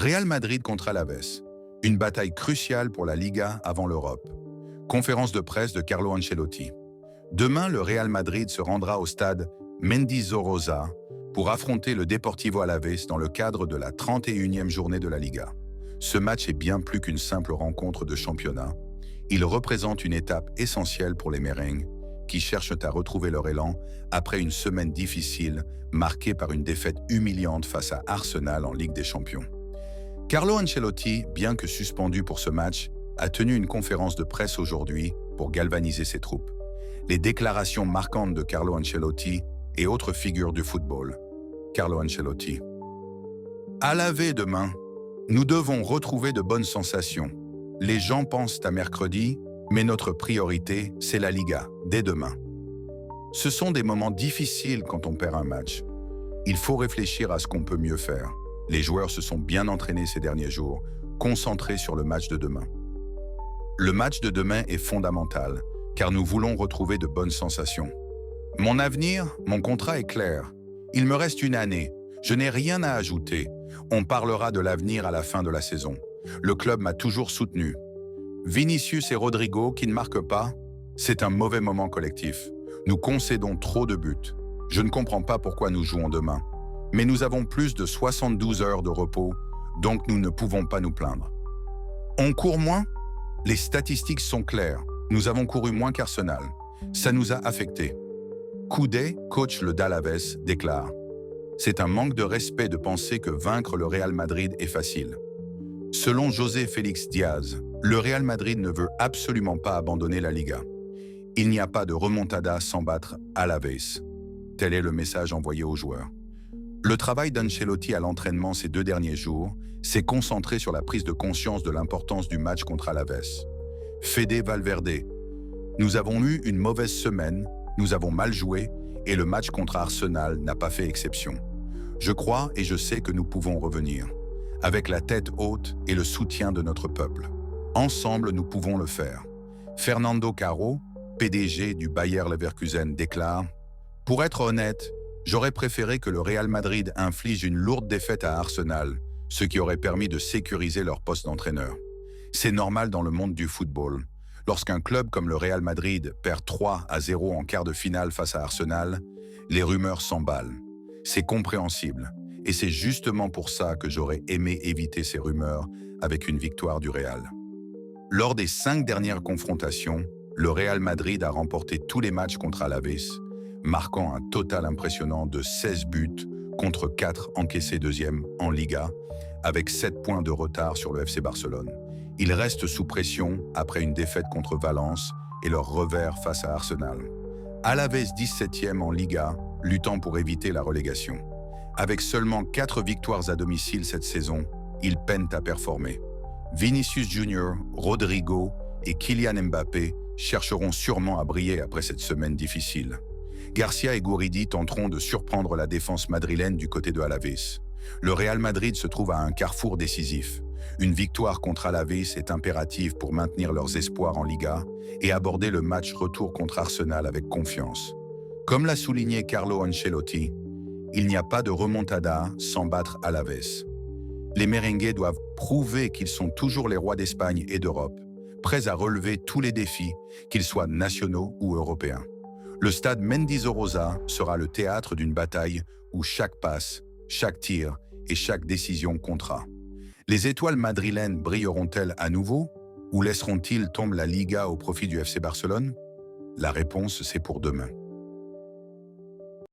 Real Madrid contre Alavés. Une bataille cruciale pour la Liga avant l'Europe. Conférence de presse de Carlo Ancelotti. Demain, le Real Madrid se rendra au stade Mendizorroza pour affronter le Deportivo Alavés dans le cadre de la 31e journée de la Liga. Ce match est bien plus qu'une simple rencontre de championnat. Il représente une étape essentielle pour les merengues qui cherchent à retrouver leur élan après une semaine difficile marquée par une défaite humiliante face à Arsenal en Ligue des Champions. Carlo Ancelotti, bien que suspendu pour ce match, a tenu une conférence de presse aujourd'hui pour galvaniser ses troupes. Les déclarations marquantes de Carlo Ancelotti et autres figures du football. Carlo Ancelotti. À laver demain, nous devons retrouver de bonnes sensations. Les gens pensent à mercredi, mais notre priorité, c'est la Liga, dès demain. Ce sont des moments difficiles quand on perd un match. Il faut réfléchir à ce qu'on peut mieux faire. Les joueurs se sont bien entraînés ces derniers jours, concentrés sur le match de demain. Le match de demain est fondamental, car nous voulons retrouver de bonnes sensations. Mon avenir, mon contrat est clair. Il me reste une année. Je n'ai rien à ajouter. On parlera de l'avenir à la fin de la saison. Le club m'a toujours soutenu. Vinicius et Rodrigo qui ne marquent pas, c'est un mauvais moment collectif. Nous concédons trop de buts. Je ne comprends pas pourquoi nous jouons demain. Mais nous avons plus de 72 heures de repos, donc nous ne pouvons pas nous plaindre. On court moins? Les statistiques sont claires. Nous avons couru moins qu'Arsenal. Ça nous a affectés. Koundé, coach le d'Alavés, déclare « C'est un manque de respect de penser que vaincre le Real Madrid est facile. » Selon José Félix Diaz, le Real Madrid ne veut absolument pas abandonner la Liga. Il n'y a pas de remontada sans battre Alavés. Tel est le message envoyé aux joueurs. Le travail d'Ancelotti à l'entraînement ces 2 derniers jours s'est concentré sur la prise de conscience de l'importance du match contre Alavés. Fede Valverde. Nous avons eu une mauvaise semaine, nous avons mal joué et le match contre Arsenal n'a pas fait exception. Je crois et je sais que nous pouvons revenir, avec la tête haute et le soutien de notre peuple. Ensemble, nous pouvons le faire. Fernando Caro, PDG du Bayer Leverkusen, déclare « Pour être honnête, j'aurais préféré que le Real Madrid inflige une lourde défaite à Arsenal, ce qui aurait permis de sécuriser leur poste d'entraîneur. C'est normal dans le monde du football. Lorsqu'un club comme le Real Madrid perd 3-0 en quart de finale face à Arsenal, les rumeurs s'emballent. C'est compréhensible. Et c'est justement pour ça que j'aurais aimé éviter ces rumeurs avec une victoire du Real. Lors des 5 dernières confrontations, le Real Madrid a remporté tous les matchs contre Alavés, marquant un total impressionnant de 16 buts contre 4 encaissés deuxième en Liga, avec 7 points de retard sur le FC Barcelone. Ils restent sous pression après une défaite contre Valence et leur revers face à Arsenal. Alavés 17e en Liga, luttant pour éviter la relégation. Avec seulement 4 victoires à domicile cette saison, ils peinent à performer. Vinicius Junior, Rodrigo et Kylian Mbappé chercheront sûrement à briller après cette semaine difficile. Garcia et Guridi tenteront de surprendre la défense madrilène du côté de Alavés. Le Real Madrid se trouve à un carrefour décisif. Une victoire contre Alavés est impérative pour maintenir leurs espoirs en Liga et aborder le match retour contre Arsenal avec confiance. Comme l'a souligné Carlo Ancelotti, il n'y a pas de remontada sans battre Alavés. Les merengues doivent prouver qu'ils sont toujours les rois d'Espagne et d'Europe, prêts à relever tous les défis, qu'ils soient nationaux ou européens. Le stade Mendizorroza sera le théâtre d'une bataille où chaque passe, chaque tir et chaque décision comptera. Les étoiles madrilènes brilleront-elles à nouveau ou laisseront-ils tomber la Liga au profit du FC Barcelone? La réponse, c'est pour demain.